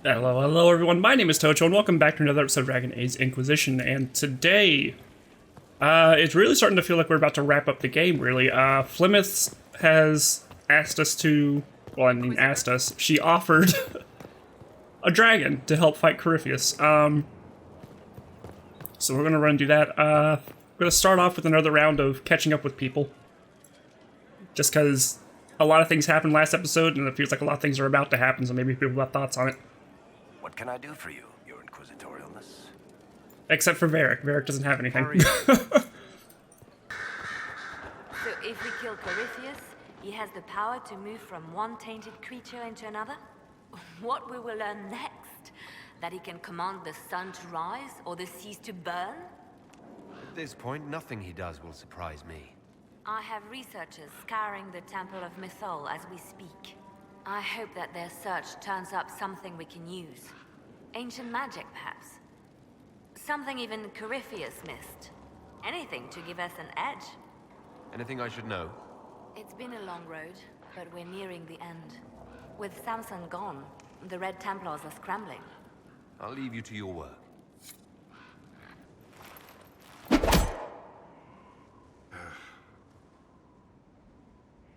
Hello everyone, my name is Tocho, and welcome back to another episode of Dragon Age Inquisition, and today, it's really starting to feel like we're about to wrap up the game, really. Flemeth has asked us to, well, I mean, asked us, she offered a dragon to help fight Corypheus. So we're gonna run and do that. We're gonna start off with another round of catching up with people. Just because a lot of things happened last episode, and it feels like a lot of things are about to happen, so maybe people have thoughts on it. What can I do for you, your inquisitorialness? Except for Varric. Varric doesn't have anything. So if we kill Corypheus, he has the power to move from one tainted creature into another? What we will learn next? That he can command the sun to rise or the seas to burn? At this point, nothing he does will surprise me. I have researchers scouring the Temple of Mythol as we speak. I hope that their search turns up something we can use. Ancient magic, perhaps. Something even Corypheus missed. Anything to give us an edge. Anything I should know? It's been a long road, but we're nearing the end. With Samson gone, the Red Templars are scrambling. I'll leave you to your work.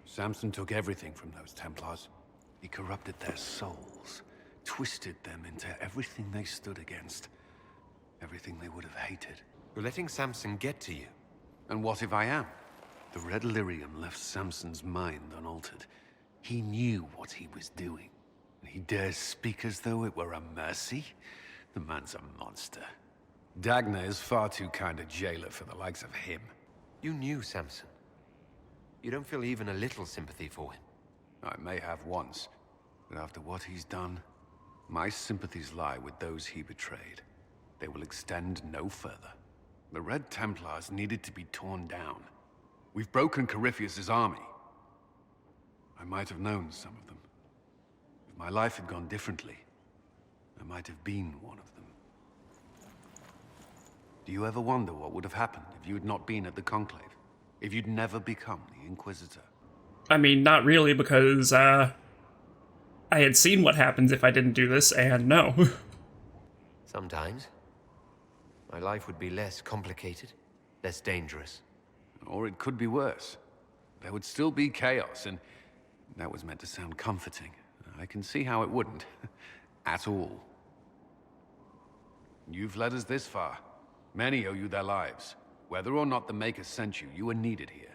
Samson took everything from those Templars. He corrupted their souls, twisted them into everything they stood against, everything they would have hated. You're letting Samson get to you. And what if I am? The Red Lyrium left Samson's mind unaltered. He knew what he was doing, and he dares speak as though it were a mercy? The man's a monster. Dagna is far too kind a jailer for the likes of him. You knew Samson. You don't feel even a little sympathy for him. I may have once, but after what he's done, my sympathies lie with those he betrayed. They will extend no further. The Red Templars needed to be torn down. We've broken Corypheus' army. I might have known some of them. If my life had gone differently, I might have been one of them. Do you ever wonder what would have happened if you had not been at the Conclave? If you'd never become the Inquisitor? I mean, not really, because, I had seen what happens if I didn't do this, and no. Sometimes. My life would be less complicated, less dangerous. Or it could be worse. There would still be chaos, and that was meant to sound comforting. I can see how it wouldn't. At all. You've led us this far. Many owe you their lives. Whether or not the Maker sent you, you are needed here.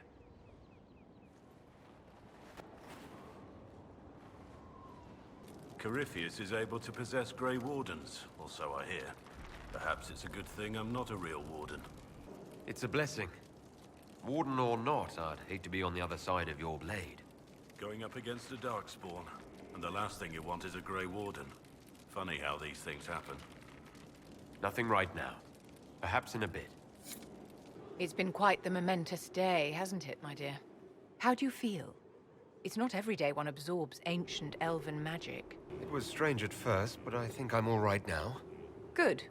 Corypheus is able to possess Grey Wardens, or so I hear. Perhaps it's a good thing I'm not a real Warden. It's a blessing. Warden or not, I'd hate to be on the other side of your blade. Going up against a Darkspawn, and the last thing you want is a Grey Warden. Funny how these things happen. Nothing right now. Perhaps in a bit. It's been quite the momentous day, hasn't it, my dear? How do you feel? It's not every day one absorbs ancient elven magic. It was strange at first, but I think I'm all right now. Good.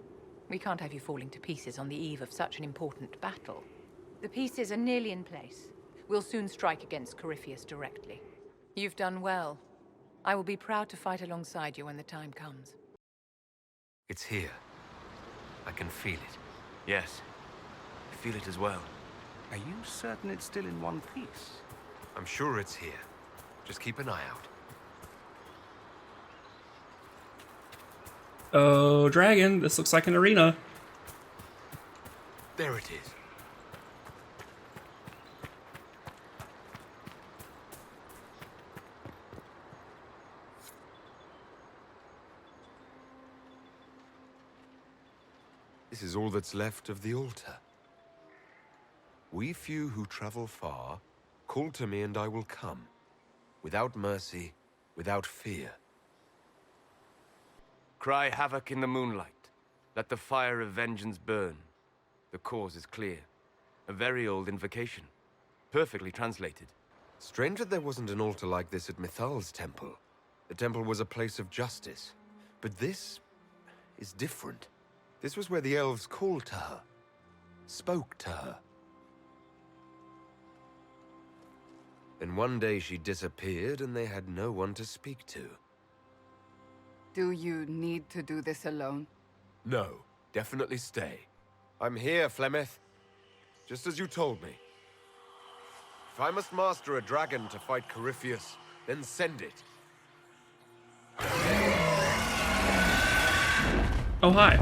We can't have you falling to pieces on the eve of such an important battle. The pieces are nearly in place. We'll soon strike against Corypheus directly. You've done well. I will be proud to fight alongside you when the time comes. It's here. I can feel it. Yes. I feel it as well. Are you certain it's still in one piece? I'm sure it's here. Just keep an eye out. Oh, dragon, this looks like an arena. There it is. This is all that's left of the altar. We few who travel far, call to me and I will come. Without mercy, without fear. Cry havoc in the moonlight. Let the fire of vengeance burn. The cause is clear. A very old invocation. Perfectly translated. Strange that there wasn't an altar like this at Mythal's temple. The temple was a place of justice. But this is different. This was where the elves called to her. Spoke to her. Then one day she disappeared and they had no one to speak to. Do you need to do this alone? No, definitely stay. I'm here, Flemeth. Just as you told me. If I must master a dragon to fight Corypheus, then send it. Oh, hi.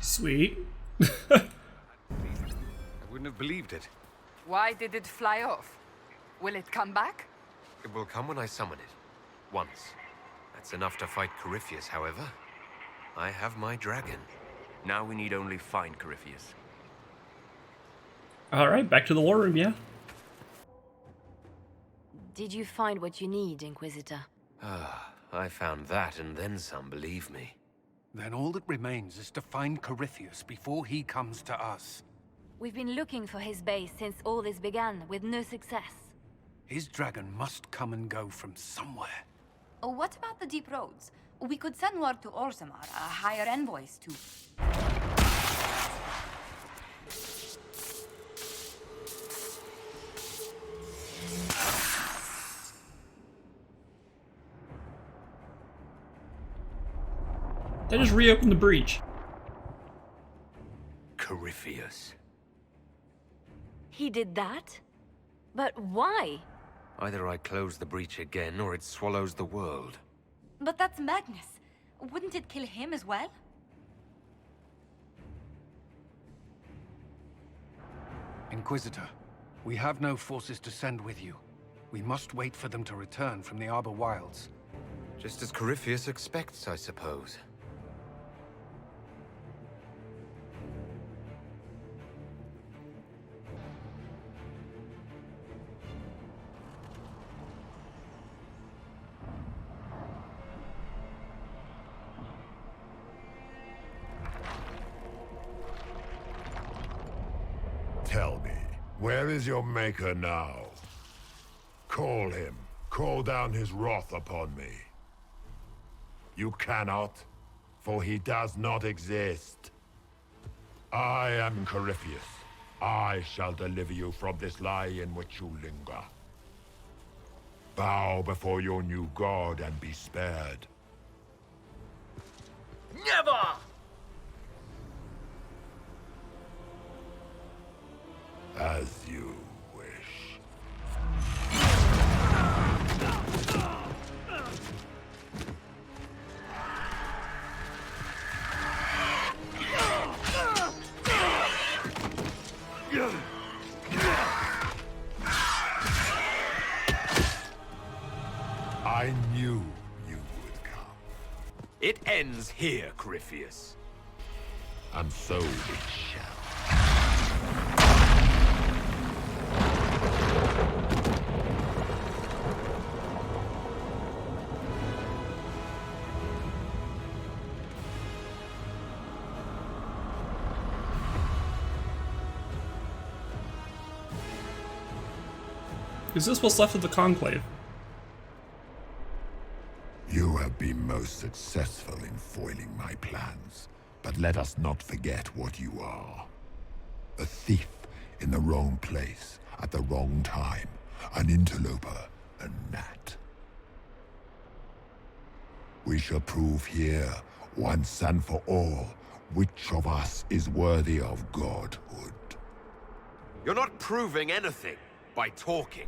Sweet. I wouldn't have believed it. Why did it fly off? Will it come back? It will come when I summon it. Once. That's enough to fight Corypheus, however. I have my dragon. Now we need only find Corypheus. Alright, back to the war room, yeah? Did you find what you need, Inquisitor? Ah, I found that and then some, believe me. Then all that remains is to find Corypheus before he comes to us. We've been looking for his base since all this began, with no success. His dragon must come and go from somewhere. Oh, what about the deep roads? We could send word to Orzammar, hire envoys to... They just reopened the breach. Corypheus. He did that? But why? Either I close the breach again, or it swallows the world. But that's Magnus. Wouldn't it kill him as well? Inquisitor, we have no forces to send with you. We must wait for them to return from the Arbor Wilds. Just as Corypheus expects, I suppose. Tell me, where is your maker now? Call him. Call down his wrath upon me. You cannot, for he does not exist. I am Corypheus. I shall deliver you from this lie in which you linger. Bow before your new god and be spared. Never! As you wish. I knew you would come. It ends here, Corypheus. And so it shall. Is this what's left of the Conclave? You have been most successful in foiling my plans, but let us not forget what you are. A thief in the wrong place at the wrong time, an interloper, a gnat. We shall prove here, once and for all, which of us is worthy of godhood. You're not proving anything by talking.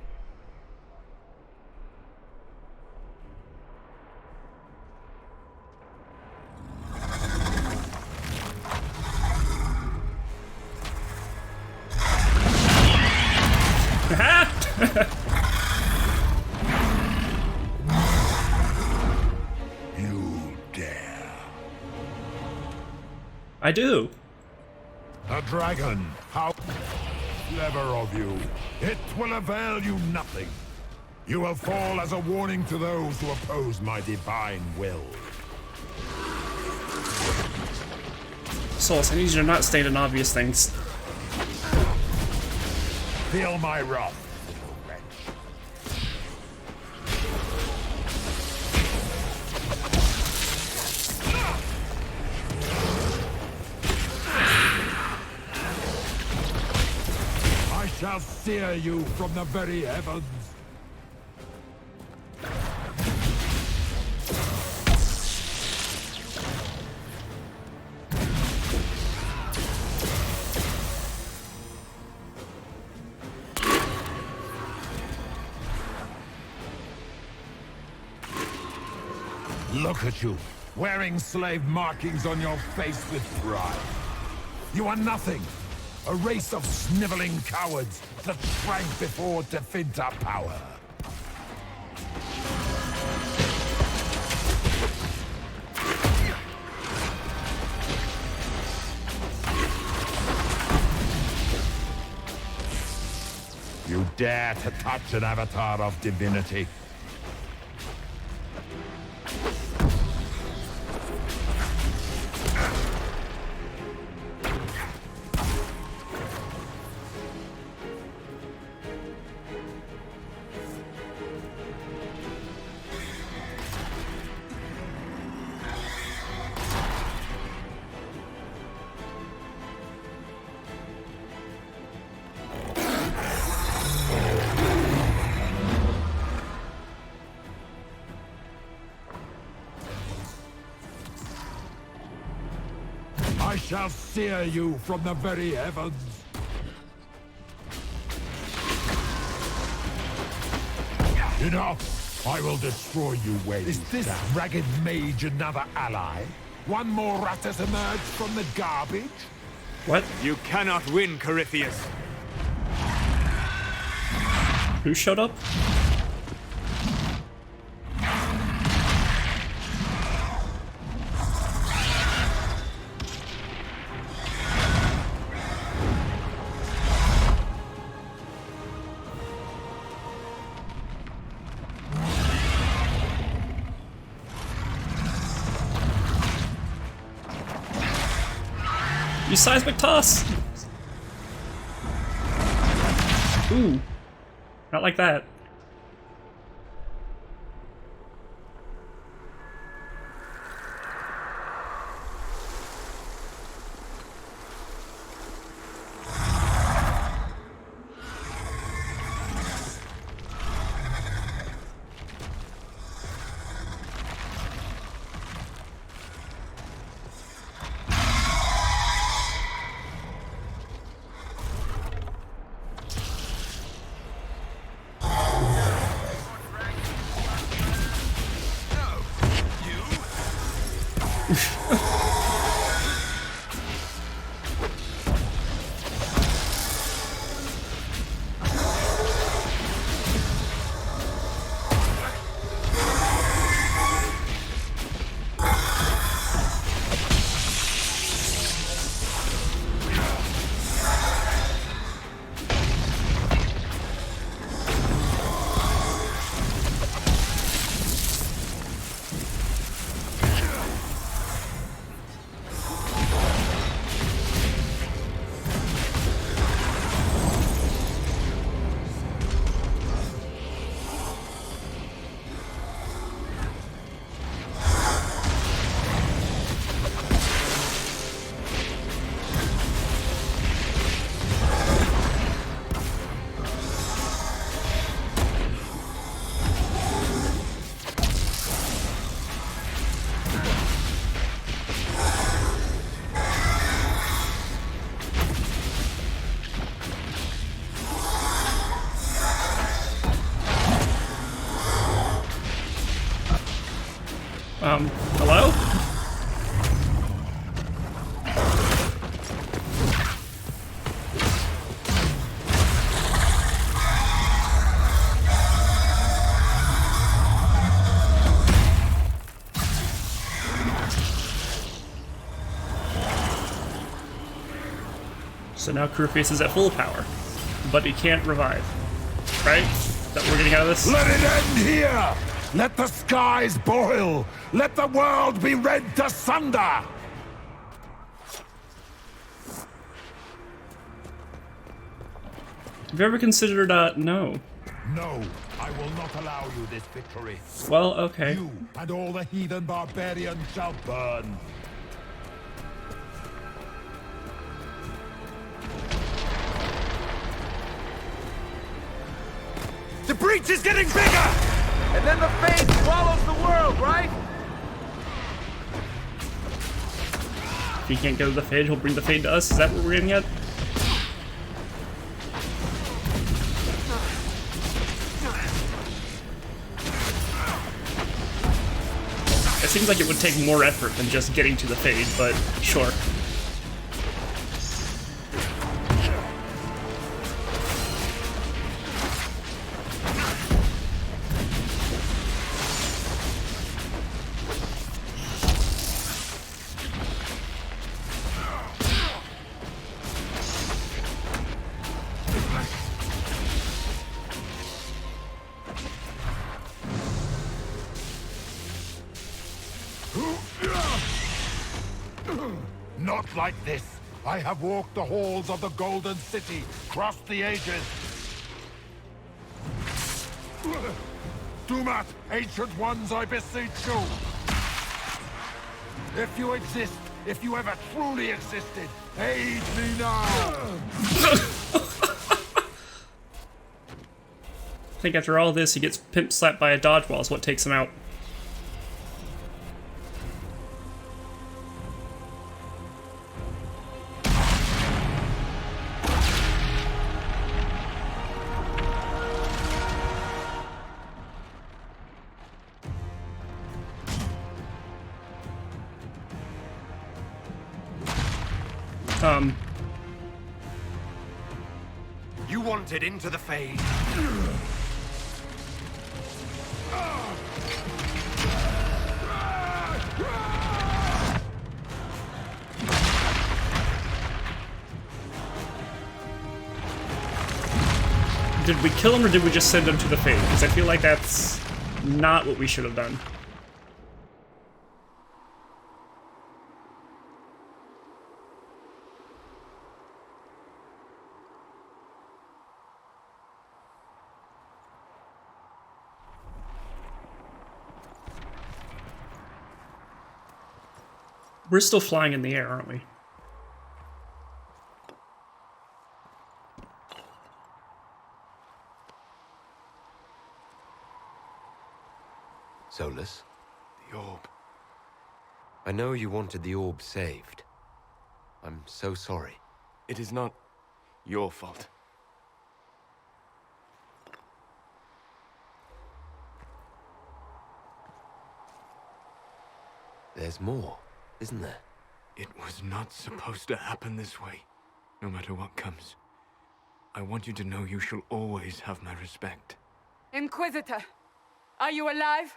You dare. I do. A dragon, how clever of you. It will avail you nothing. You will fall as a warning to those who oppose my divine will. Solus, I need you to not state an obvious things. Feel my wrath, wretch. I shall sear you from the very heavens. Look at you, wearing slave markings on your face with pride. You are nothing. A race of sniveling cowards that shrank before Definta power. You dare to touch an avatar of divinity? I shall sear you from the very heavens. Enough! I will destroy you when Is this ragged mage another ally? One more rat has emerged from the garbage? What? You cannot win, Corypheus. Who showed up? You seismic toss! Ooh. Not like that. Hello? So now Corypheus is at full power, but he can't revive. Right? Is that what we're getting out of this? Let it end here! Let the skies boil! Let the world be rent asunder! Have you ever considered, no? No, I will not allow you this victory. Well, okay. You and all the heathen barbarians shall burn. The breach is getting bigger! And then the Fade swallows the world, right? If he can't go to the Fade, he'll bring the Fade to us. Is that what we're getting at? It seems like it would take more effort than just getting to the Fade, but sure. Not like this. I have walked the halls of the Golden City, crossed the ages. Do not, ancient ones, I beseech you. If you exist, if you ever truly existed, aid me now. I think after all this, he gets pimp slapped by a dodge wall is what takes him out. You wanted into the Fade. Did we kill him or did we just send him to the Fade? Because I feel like that's not what we should have done. We're still flying in the air, aren't we? Solus, The orb. I know you wanted the orb saved. I'm so sorry. It is not your fault. There's more, isn't there? It was not supposed to happen this way, no matter what comes. I want you to know you shall always have my respect. Inquisitor, are you alive?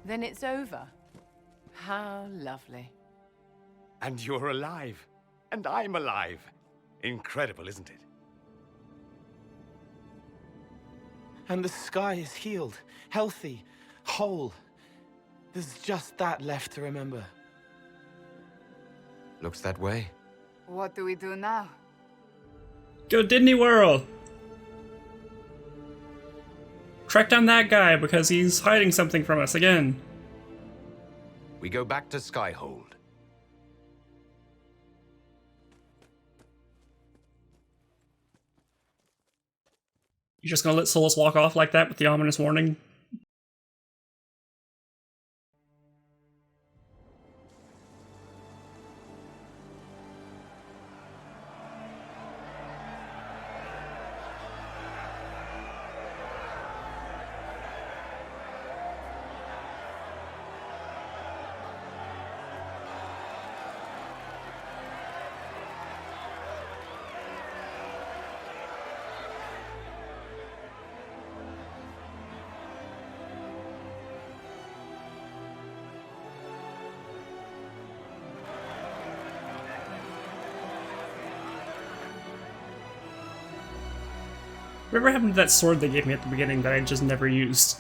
Then it's over. How lovely. And you're alive. And I'm alive. Incredible, isn't it? And the sky is healed, healthy, whole. There's just that left to remember. Looks that way. What do we do now? Go Disney World! Track down that guy because he's hiding something from us again. We go back to Skyhold. You're just gonna let Solus walk off like that with the ominous warning? Whatever happened to that sword they gave me at the beginning that I just never used?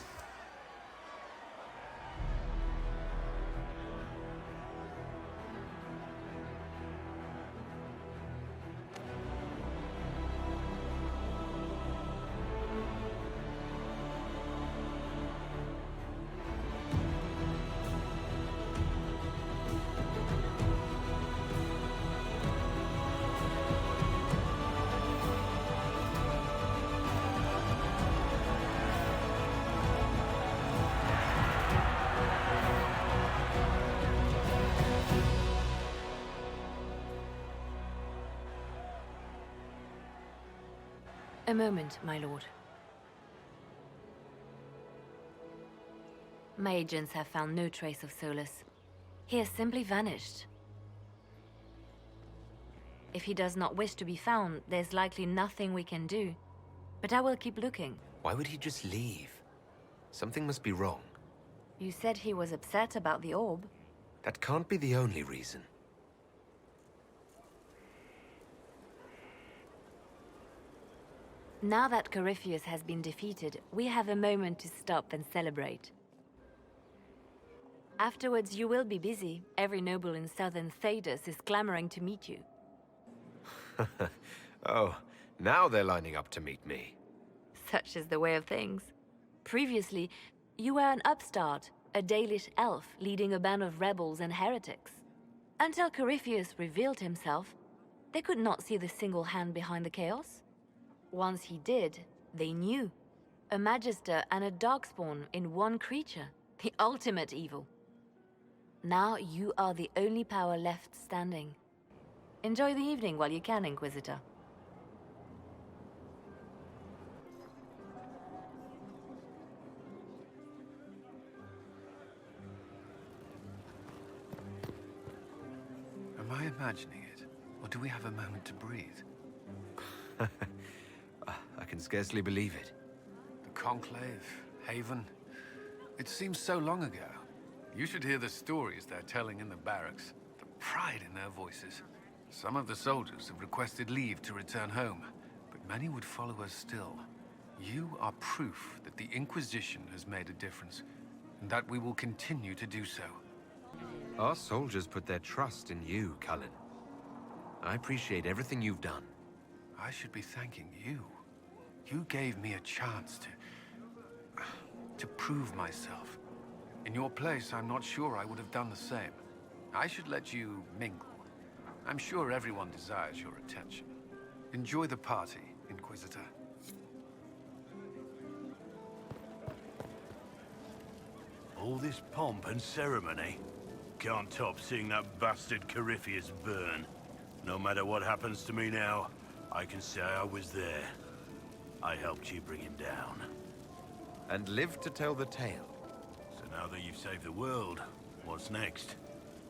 A moment, my lord. My agents have found no trace of Solus. He has simply vanished. If he does not wish to be found, there's likely nothing we can do. But I will keep looking. Why would he just leave? Something must be wrong. You said he was upset about the orb. That can't be the only reason. Now that Corypheus has been defeated, we have a moment to stop and celebrate. Afterwards, you will be busy. Every noble in southern Thedas is clamoring to meet you. Oh, now they're lining up to meet me. Such is the way of things. Previously, you were an upstart, a Dalish elf leading a band of rebels and heretics. Until Corypheus revealed himself, they could not see the single hand behind the chaos. Once he did, they knew. A Magister and a Darkspawn in one creature. The ultimate evil. Now you are the only power left standing. Enjoy the evening while you can, Inquisitor. Am I imagining it? Or do we have a moment to breathe? I can scarcely believe it. The Conclave, Haven. It seems so long ago. You should hear the stories they're telling in the barracks. The pride in their voices. Some of the soldiers have requested leave to return home, but many would follow us still. You are proof that the Inquisition has made a difference, and that we will continue to do so. Our soldiers put their trust in you, Cullen. I appreciate everything you've done. I should be thanking you. You gave me a chance to prove myself. In your place, I'm not sure I would have done the same. I should let you mingle. I'm sure everyone desires your attention. Enjoy the party, Inquisitor. All this pomp and ceremony. Can't top seeing that bastard Corypheus burn. No matter what happens to me now, I can say I was there. I helped you bring him down. And live to tell the tale. So now that you've saved the world, what's next?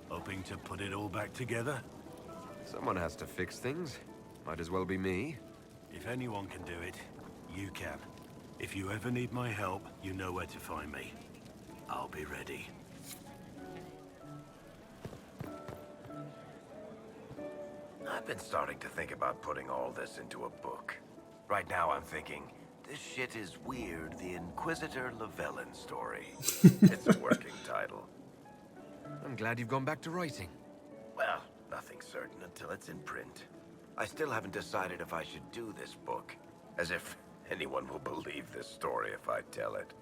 Hoping to put it all back together? Someone has to fix things. Might as well be me. If anyone can do it, you can. If you ever need my help, you know where to find me. I'll be ready. I've been starting to think about putting all this into a book. Right now I'm thinking, this shit is weird, the Inquisitor Llewellyn story. It's a working title. I'm glad you've gone back to writing. Well, nothing's certain until it's in print. I still haven't decided if I should do this book. As if anyone will believe this story if I tell it.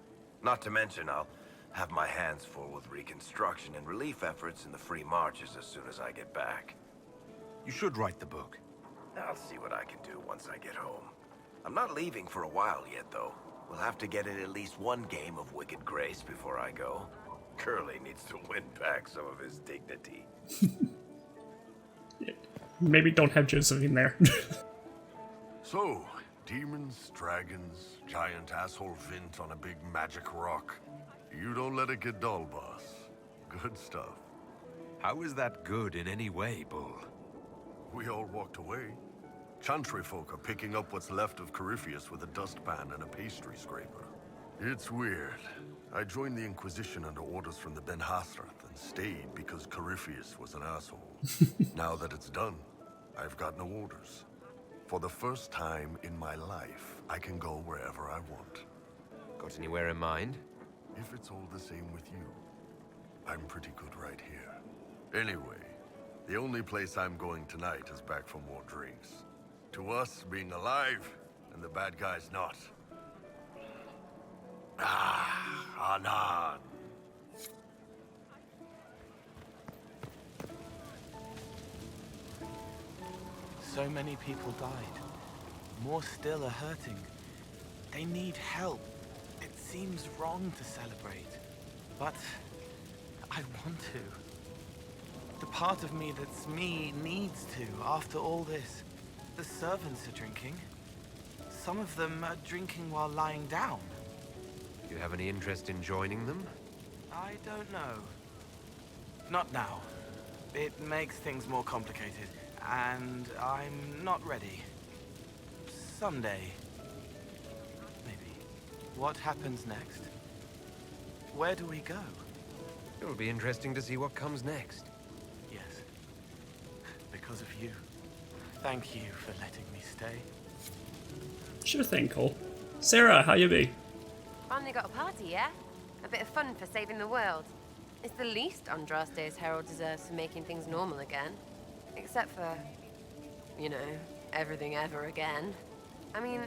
Not to mention, I'll have my hands full with reconstruction and relief efforts in the Free Marches as soon as I get back. You should write the book. I'll see what I can do once I get home. I'm not leaving for a while yet, though. We'll have to get in at least one game of Wicked Grace before I go. Curly needs to win back some of his dignity. Maybe don't have Josephine there. So, demons, dragons, giant asshole Vint on a big magic rock. You don't let it get dull, boss. Good stuff. How is that good in any way, Bull? We all walked away. Chantry folk are picking up what's left of Corypheus with a dustpan and a pastry scraper. It's weird. I joined the Inquisition under orders from the Ben Hasrath and stayed because Corypheus was an asshole. Now that it's done, I've got no orders. For the first time in my life, I can go wherever I want. Got anywhere in mind? If it's all the same with you, I'm pretty good right here. Anyway, the only place I'm going tonight is back for more drinks. To us, being alive, and the bad guys not. Anan. So many people died. More still are hurting. They need help. It seems wrong to celebrate, but I want to. The part of me that's me needs to, after all this. The servants are drinking. Some of them are drinking while lying down. You have any interest in joining them? I don't know. Not now. It makes things more complicated, and I'm not ready. Someday. Maybe. What happens next? Where do we go? It'll be interesting to see what comes next. Yes. Because of you. Thank you for letting me stay. Sure thing, Cole. Sarah, how you be? Finally got a party, yeah? A bit of fun for saving the world. It's the least Andraste's Herald deserves for making things normal again. Except for, you know, everything ever again. I mean,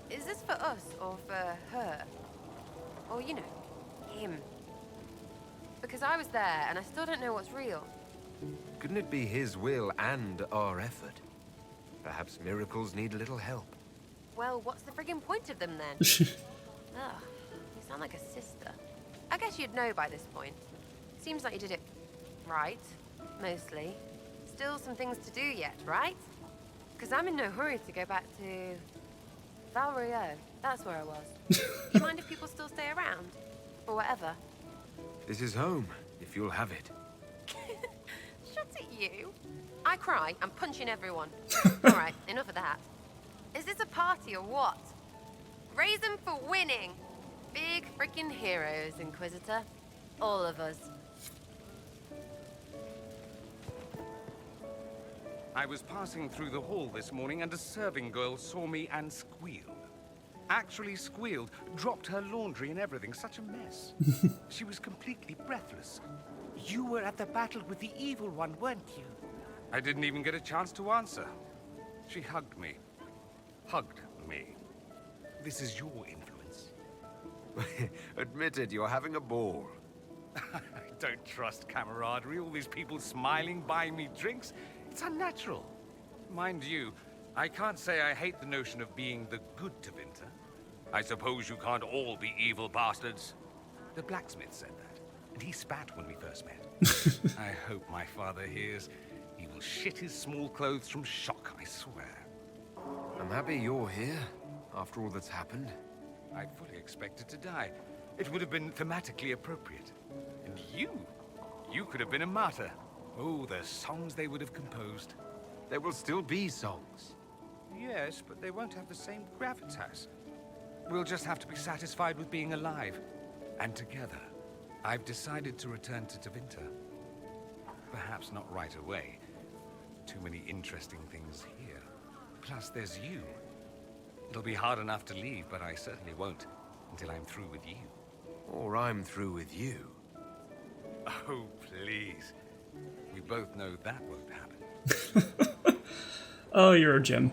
is this for us or for her? Or, you know, him? Because I was there and I still don't know what's real. Couldn't it be his will and our effort? Perhaps miracles need a little help. Well, what's the friggin' point of them then? Ugh, you sound like a sister. I guess you'd know by this point. Seems like you did it right, mostly. Still some things to do yet, right? Because I'm in no hurry to go back to... Valrio. That's where I was. Do you mind if people still stay around? Or whatever? This is home, if you'll have it. Shut it, you. I cry, I'm punching everyone. Alright, enough of that. Is this a party or what? Raise them for winning. Big freaking heroes, Inquisitor. All of us. I was passing through the hall this morning and a serving girl saw me and squealed. Actually squealed, dropped her laundry and everything, such a mess. She was completely breathless. You were at the battle with the evil one, weren't you? I didn't even get a chance to answer. She hugged me. Hugged me. This is your influence. Admit it, you're having a ball. I don't trust camaraderie, all these people smiling, buying me drinks. It's unnatural. Mind you, I can't say I hate the notion of being the good Tevinter. I suppose you can't all be evil bastards. The blacksmith said that, and he spat when we first met. I hope my father hears. He will shit his small clothes from shock, I swear. I'm happy you're here, after all that's happened. I fully expected to die. It would have been thematically appropriate. And you could have been a martyr. Oh, the songs they would have composed. There will still be songs. Yes, but they won't have the same gravitas. We'll just have to be satisfied with being alive. And together. I've decided to return to Tevinter. Perhaps not right away. Too many interesting things here. Plus, there's you. It'll be hard enough to leave, but I certainly won't until I'm through with you. Or I'm through with you. Oh, please. We both know that won't happen. Oh, you're a gem.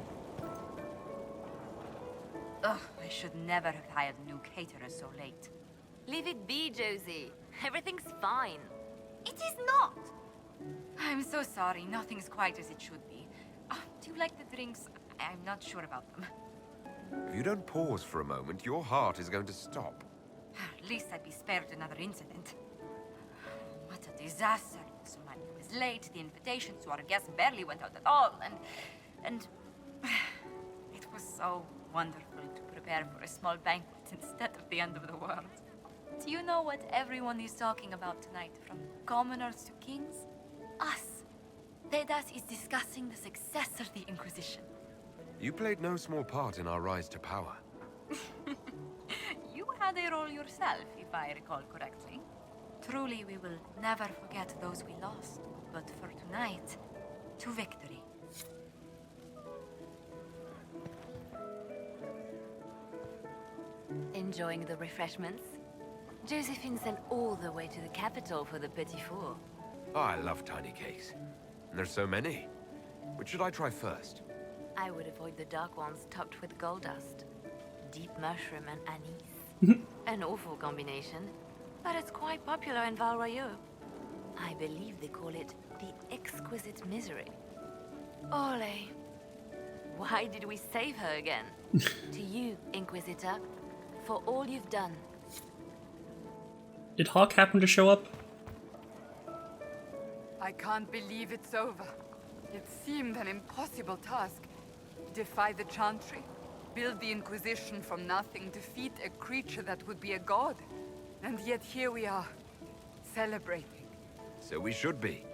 Ugh, I should never have hired new caterers so late. Leave it be, Josie. Everything's fine. It is not! I'm so sorry, nothing's quite as it should be. Do you like the drinks? I'm not sure about them. If you don't pause for a moment, your heart is going to stop. At least I'd be spared another incident. What a disaster. So I was late, the invitations to our guests barely went out at all, and it was so wonderful to prepare for a small banquet instead of the end of the world. Do you know what everyone is talking about tonight, from commoners to kings? Us. Dedas is discussing the success of the Inquisition. You played no small part in our rise to power. You had a role yourself, if I recall correctly. Truly, we will never forget those we lost. But for tonight, to victory. Enjoying the refreshments? Josephine sent all the way to the capital for the petit four. Oh, I love tiny cakes. And there's so many. Which should I try first? I would avoid the dark ones topped with gold dust. Deep mushroom and anise. An awful combination, but it's quite popular in Val Royeaux. I believe they call it the exquisite misery. Ole. Why did we save her again? To you, Inquisitor, for all you've done. Did Hawk happen to show up? I can't believe it's over. It seemed an impossible task. Defy the Chantry, build the Inquisition from nothing, defeat a creature that would be a god. And yet here we are, celebrating. So we should be.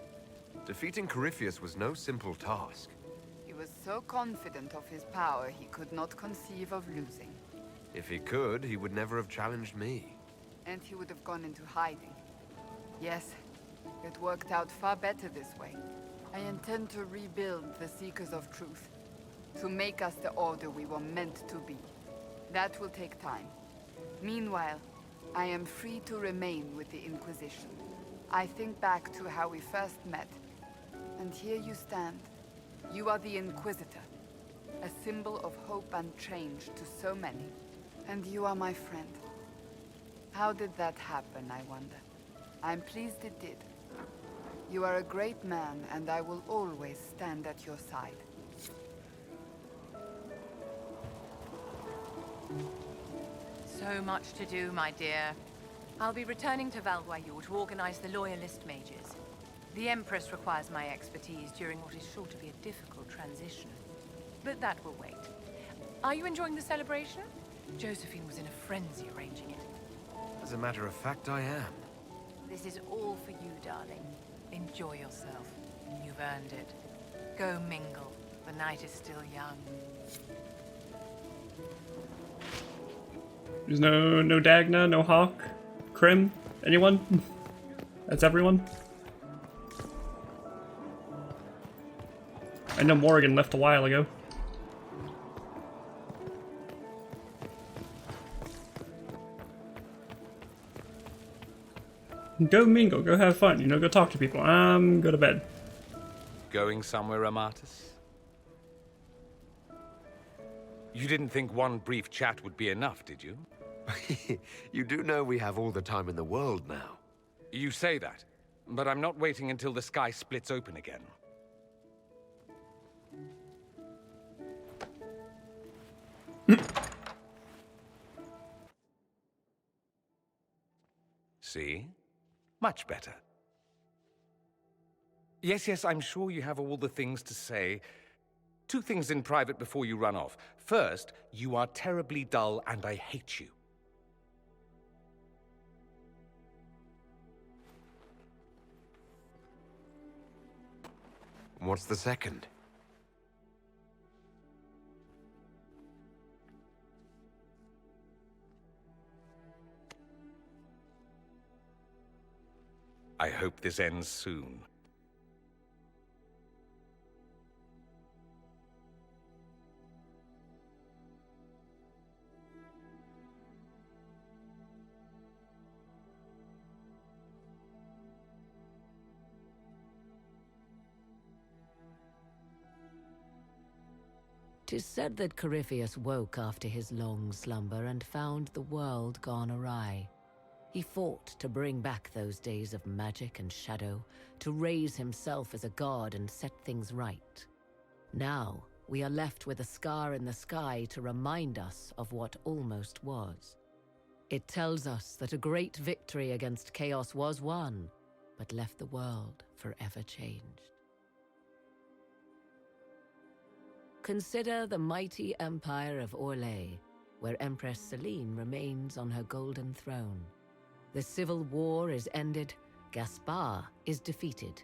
Defeating Corypheus was no simple task. He was so confident of his power, he could not conceive of losing. If he could, he would never have challenged me. And he would have gone into hiding. Yes, it worked out far better this way. I intend to rebuild the Seekers of Truth, to make us the order we were meant to be. That will take time. Meanwhile, I am free to remain with the Inquisition. I think back to how we first met, and here you stand. You are the Inquisitor, a symbol of hope and change to so many. And you are my friend. How did that happen, I wonder? I'm pleased it did. You are a great man, and I will always stand at your side. So much to do, my dear. I'll be returning to Val Royeaux to organize the Loyalist mages. The Empress requires my expertise during what is sure to be a difficult transition. But that will wait. Are you enjoying the celebration? Josephine was in a frenzy arranging it. As a matter of fact, I am. This is all for you, darling. Enjoy yourself. You've earned it. Go mingle. The night is still young. There's no Dagna, no Hawk, Krim, anyone? That's everyone? I know Morrigan left a while ago. Go mingle, go have fun, go talk to people. Go to bed. Going somewhere, Amatus? You didn't think one brief chat would be enough, did you? You do know we have all the time in the world now. You say that, but I'm not waiting until the sky splits open again. See? Much better. Yes, I'm sure you have all the things to say. 2 things in private before you run off. First, you are terribly dull and I hate you. What's the second? I hope this ends soon. "'Tis said that Corypheus woke after his long slumber and found the world gone awry. He fought to bring back those days of magic and shadow, to raise himself as a god and set things right. Now, we are left with a scar in the sky to remind us of what almost was. It tells us that a great victory against chaos was won, but left the world forever changed. Consider the mighty empire of Orlais, where Empress Celine remains on her golden throne. The civil war is ended, Gaspar is defeated,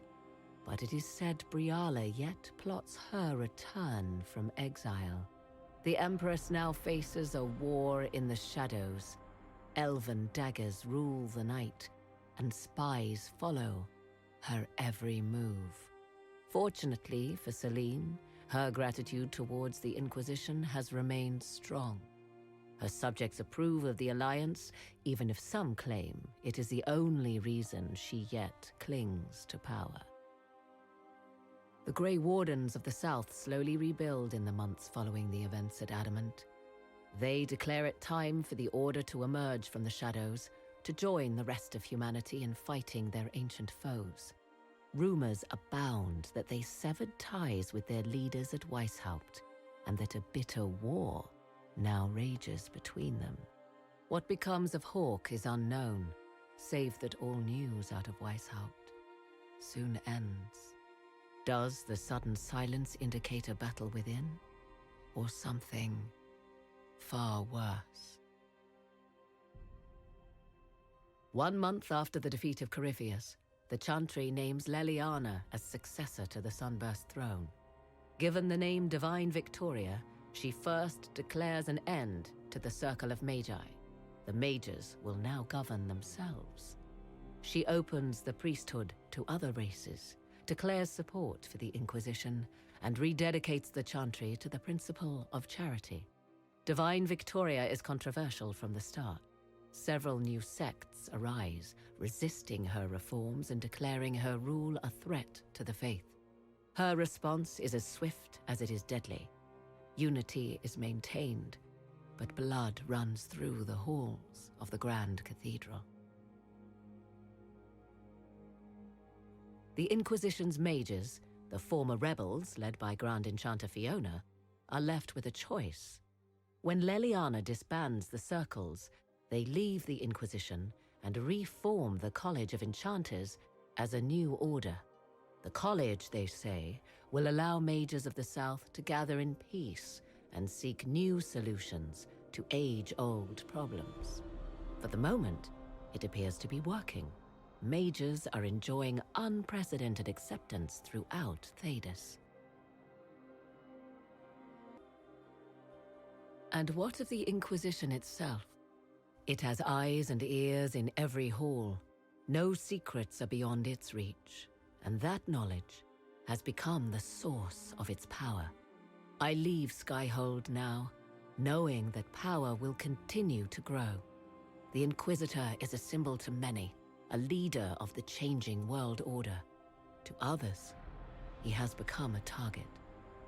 but it is said Briala yet plots her return from exile. The Empress now faces a war in the shadows. Elven daggers rule the night, and spies follow her every move. Fortunately for Celine, her gratitude towards the Inquisition has remained strong. Her subjects approve of the alliance, even if some claim it is the only reason she yet clings to power. The Grey Wardens of the South slowly rebuild in the months following the events at Adamant. They declare it time for the Order to emerge from the shadows, to join the rest of humanity in fighting their ancient foes. Rumors abound that they severed ties with their leaders at Weishaupt, and that a bitter war now rages between them. What becomes of Hawke is unknown, save that all news out of Weishaupt soon ends. Does the sudden silence indicate a battle within, or something far worse? 1 month after the defeat of Corypheus, the Chantry names Leliana as successor to the Sunburst throne. Given the name Divine Victoria, she first declares an end to the Circle of Magi. The mages will now govern themselves. She opens the priesthood to other races, declares support for the Inquisition, and rededicates the Chantry to the principle of charity. Divine Victoria is controversial from the start. Several new sects arise, resisting her reforms and declaring her rule a threat to the faith. Her response is as swift as it is deadly. Unity is maintained, but blood runs through the halls of the Grand Cathedral. The Inquisition's mages, the former rebels led by Grand Enchanter Fiona, are left with a choice. When Leliana disbands the circles, they leave the Inquisition and reform the College of Enchanters as a new order. The college, they say, will allow mages of the South to gather in peace and seek new solutions to age-old problems. For the moment, it appears to be working. Mages are enjoying unprecedented acceptance throughout Thedas. And what of the Inquisition itself? It has eyes and ears in every hall. No secrets are beyond its reach, and that knowledge has become the source of its power. I leave Skyhold now, knowing that power will continue to grow. The Inquisitor is a symbol to many, a leader of the changing world order. To others, he has become a target.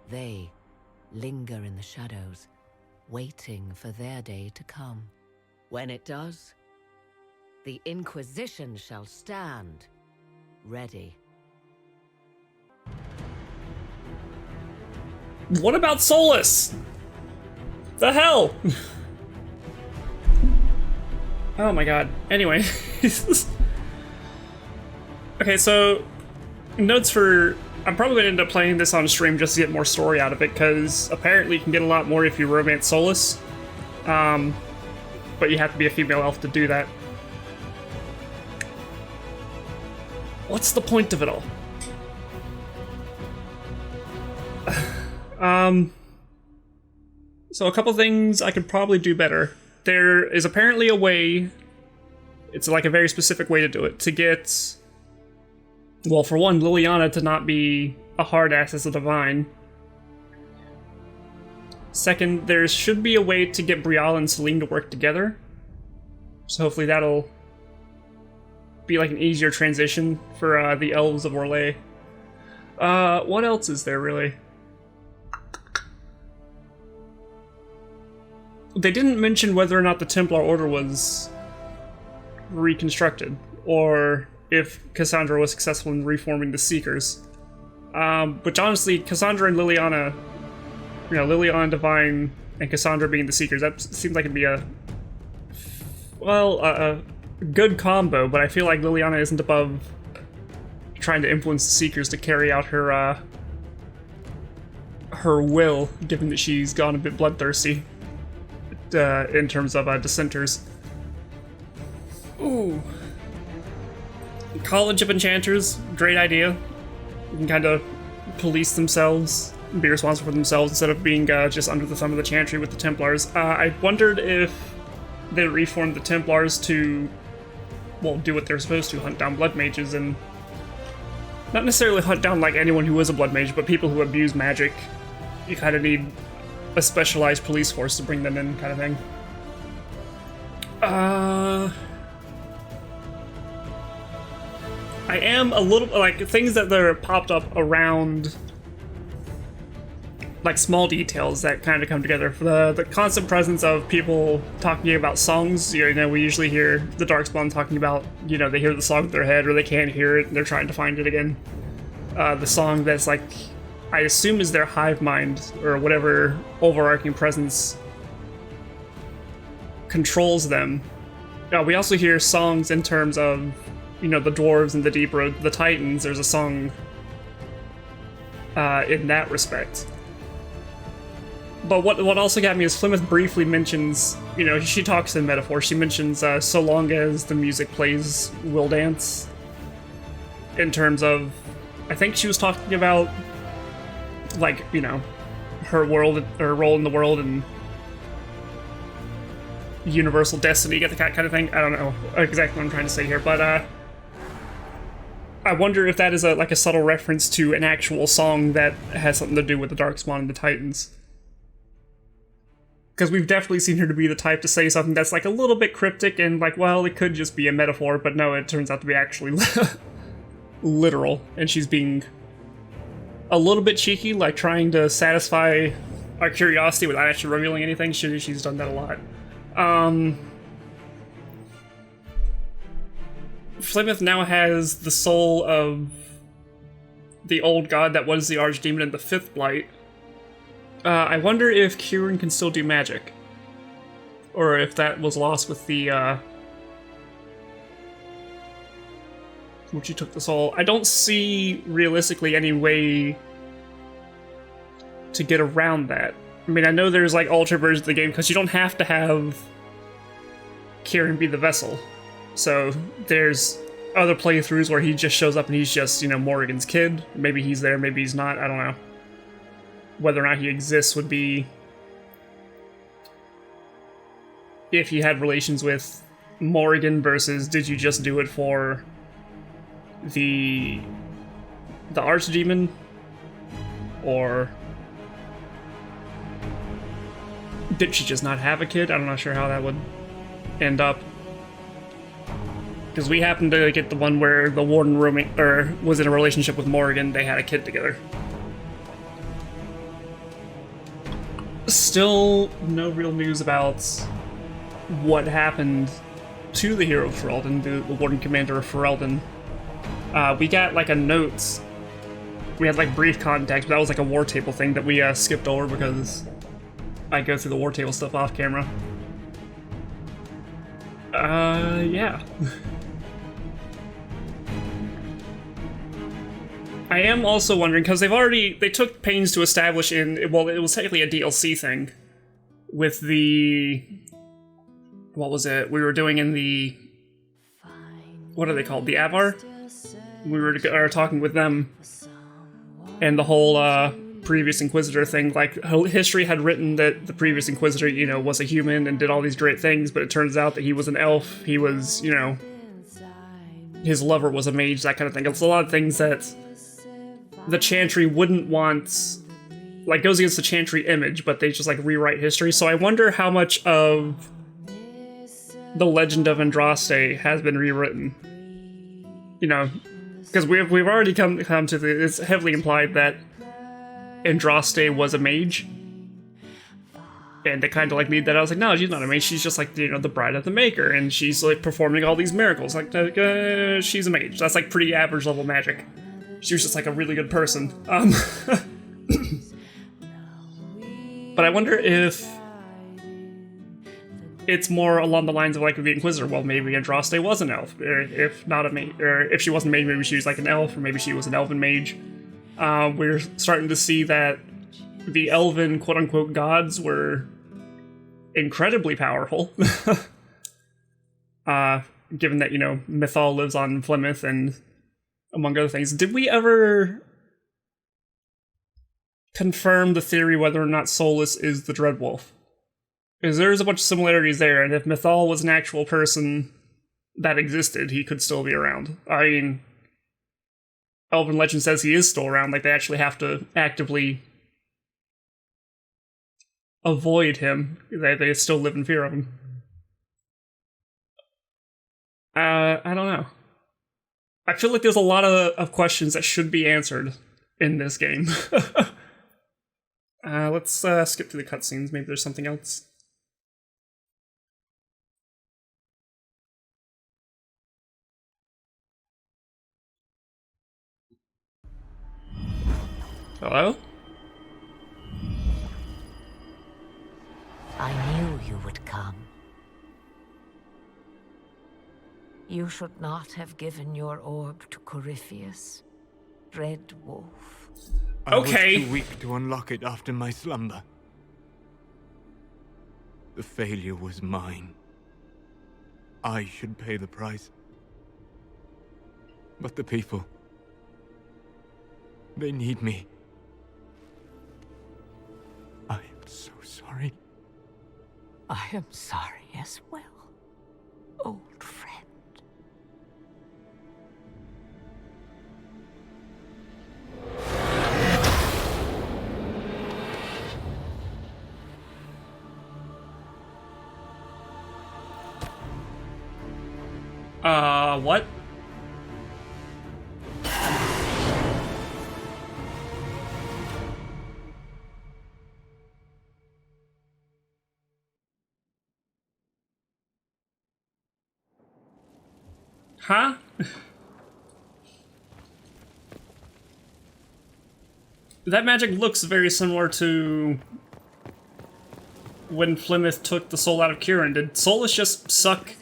They linger in the shadows, waiting for their day to come. When it does, the Inquisition shall stand ready. What about Solus? The hell? Oh my god. Anyway. Okay, so notes for... I'm probably going to end up playing this on stream just to get more story out of it, because apparently you can get a lot more if you romance Solus. But you have to be a female elf to do that. What's the point of it all? So a couple things I could probably do better. There is apparently a way, it's like a very specific way to do it, to get, well, for one, Liliana to not be a hard ass as a divine. Second, there should be a way to get Brielle and Celine to work together. So hopefully that'll be like an easier transition for the elves of Orlais. What else is there, really? They didn't mention whether or not the Templar Order was reconstructed, or if Cassandra was successful in reforming the Seekers. But honestly, Cassandra and Liliana, you know, Liliana Divine and Cassandra being the Seekers, that seems like it'd be a, well, a good combo, but I feel like Liliana isn't above trying to influence the Seekers to carry out her will, given that she's gone a bit bloodthirsty in terms of dissenters. Ooh. College of Enchanters, great idea. You can kind of police themselves, be responsible for themselves instead of being just under the thumb of the Chantry with the Templars. I wondered if they reformed the Templars to, well, do what they're supposed to, hunt down blood mages, and not necessarily hunt down like anyone who is a blood mage, but people who abuse magic. You kind of need a specialized police force to bring them in, kind of thing. I am a little, like, things that are popped up around, like, small details that kind of come together. The constant presence of people talking about songs. You know, we usually hear the Darkspawn talking about, you know, they hear the song in their head or they can't hear it and they're trying to find it again. The song that's, like, I assume is their hive mind or whatever overarching presence controls them. We also hear songs in terms of, you know, the dwarves and the deep road, the titans. There's a song in that respect. But what also got me is Flemeth briefly mentions, you know, she talks in metaphor. She mentions so long as the music plays, we'll dance. In terms of, I think she was talking about, like, you know, her world, her role in the world and universal destiny, get the cat kind of thing. I don't know exactly what I'm trying to say here, but I wonder if that is like a subtle reference to an actual song that has something to do with the Darkspawn and the Titans. Because we've definitely seen her to be the type to say something that's like a little bit cryptic and like, well, it could just be a metaphor, but no, it turns out to be actually literal, and she's being a little bit cheeky, like trying to satisfy our curiosity without actually revealing anything. She's done that a lot. Flemeth now has the soul of the old god that was the Archdemon in the Fifth Blight. I wonder if Kieran can still do magic. Or if that was lost with the, when she took the soul. I don't see, realistically, any way to get around that. I mean, I know there's, like, alter versions of the game, because you don't have to have Kieran be the vessel. So, there's other playthroughs where he just shows up and he's just, you know, Morrigan's kid. Maybe he's there, maybe he's not, I don't know. Whether or not he exists would be if he had relations with Morrigan versus did you just do it for the Archdemon, or did she just not have a kid? I'm not sure how that would end up. Because we happened to get the one where the warden was in a relationship with Morrigan, they had a kid together. Still no real news about what happened to the hero of Ferelden, the warden commander of Ferelden. We got like a note. We had like brief contact, but that was like a war table thing that we skipped over because I go through the war table stuff off camera. Yeah. I am also wondering, because they took pains to establish well, it was technically a DLC thing with the, what was it, we were doing in the, what are they called, the Avar? We were talking with them, and the whole previous Inquisitor thing, like, history had written that the previous Inquisitor, you know, was a human and did all these great things, but it turns out that he was an elf, he was, you know, his lover was a mage, that kind of thing. It's a lot of things that the Chantry wouldn't want, like, goes against the Chantry image, but they just, like, rewrite history. So I wonder how much of the Legend of Andraste has been rewritten. You know, because we've already come to it's heavily implied that Andraste was a mage. And they kind of, like, lead that. I was like, no, she's not a mage, she's just, like, you know, the bride of the Maker, and she's, like, performing all these miracles. Like, she's a mage. That's, like, pretty average level magic. She was just, like, a really good person. But I wonder if it's more along the lines of, like, the Inquisitor. Well, maybe Andraste was an elf, or if not a mage, or if she wasn't a mage, maybe she was, like, an elf, or maybe she was an elven mage. We're starting to see that the elven quote-unquote gods were incredibly powerful. Given that, you know, Mythal lives on Flemeth and among other things. Did we ever confirm the theory whether or not Solus is the Dreadwolf? Because there's a bunch of similarities there, and if Mythal was an actual person that existed, he could still be around. I mean, Elven legend says he is still around, like they actually have to actively avoid him. They still live in fear of him. I don't know. I feel like there's a lot of questions that should be answered in this game. Let's skip through the cutscenes. Maybe there's something else. Hello? I knew you would come. You should not have given your orb to Corypheus, Red Wolf. Okay. I was too weak to unlock it after my slumber. The failure was mine. I should pay the price. But the people... they need me. I am so sorry. I am sorry as well, old friend. What? Huh? That magic looks very similar to when Flemeth took the soul out of Kieran. Did Solus just suck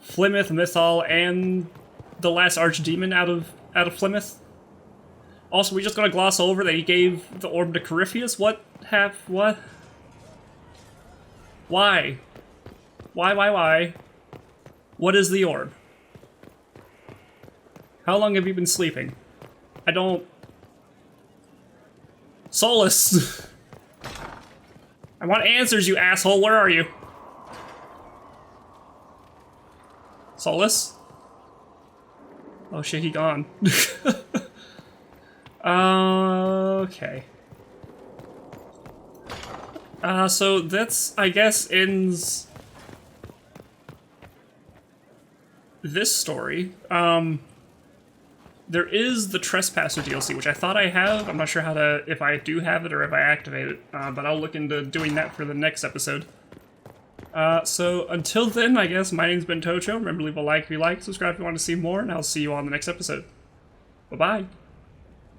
Flemeth, Mythal, and the last archdemon out of Flemeth? Also, we just gonna gloss over that he gave the orb to Corypheus? What? What? Why? Why? What is the orb? How long have you been sleeping? I don't... Solus! I want answers, you asshole! Where are you? Solus? Oh shit, he gone. Okay. So that's, I guess, ends this story. There is the Trespasser DLC, which I thought I have. I'm not sure how to, if I do have it or if I activate it, but I'll look into doing that for the next episode. So until then, I guess, my name's been Tocho. Remember to leave a like if you like, subscribe if you want to see more, and I'll see you on the next episode. Bye-bye.